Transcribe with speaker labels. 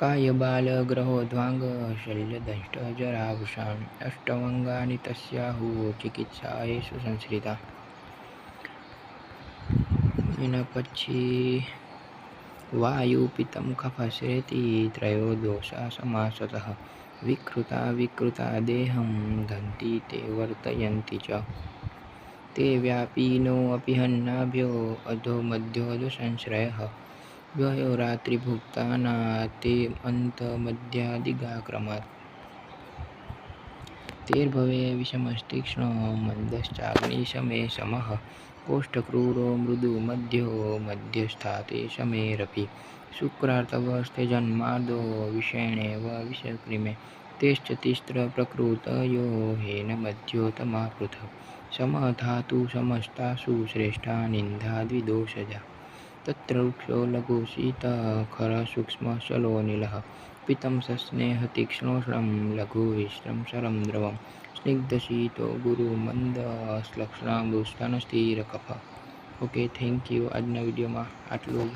Speaker 1: कायबालग्रहोद्वाङ्ग शल्यदष्टजरावृषाम् अष्टमङ्गानि तस्याहुः चिकित्सायेषु संश्रिता। એના પછી वायुपित्तं कफश्रेति त्रयो दोषा समासतः विकृता देहं दन्ति ते वर्तयन्ति च ते व्यापिनोऽपि हन्नाभ्यो अधो मध्योऽधो संश्रयः द्वयो रात्रिभुक्ताना ते अन्तमध्यादिगाक्रमात् तेर्भवे विषमस्तीक्ष्णो मन्दश्चाग्निशमे समः कोष्ठक्रूरो मृदु मध्यो मध्यस्थाते शमेरपि शुक्रार्तवस्थे जन्मादो विषेणेव विषकृमे तेश्च तिस्रप्रकृतयो हेन मध्योतमा पृथक् समधातु समस्तासु श्रेष्ठा निन्दाद्विदोषजा तत्र वृक्षो लघुशीतः खरसूक्ष्मशलोनिलः पितं सस्नेहतीक्ष्णोष्णं लघुविश्रं शरं द्रवं स्निग्धशीतो गुरुमन्दश्लक्ष्णामृष्टान् स्थिरकफः। Okay, thank you. આજના વિડીયોમાં આટલું જ.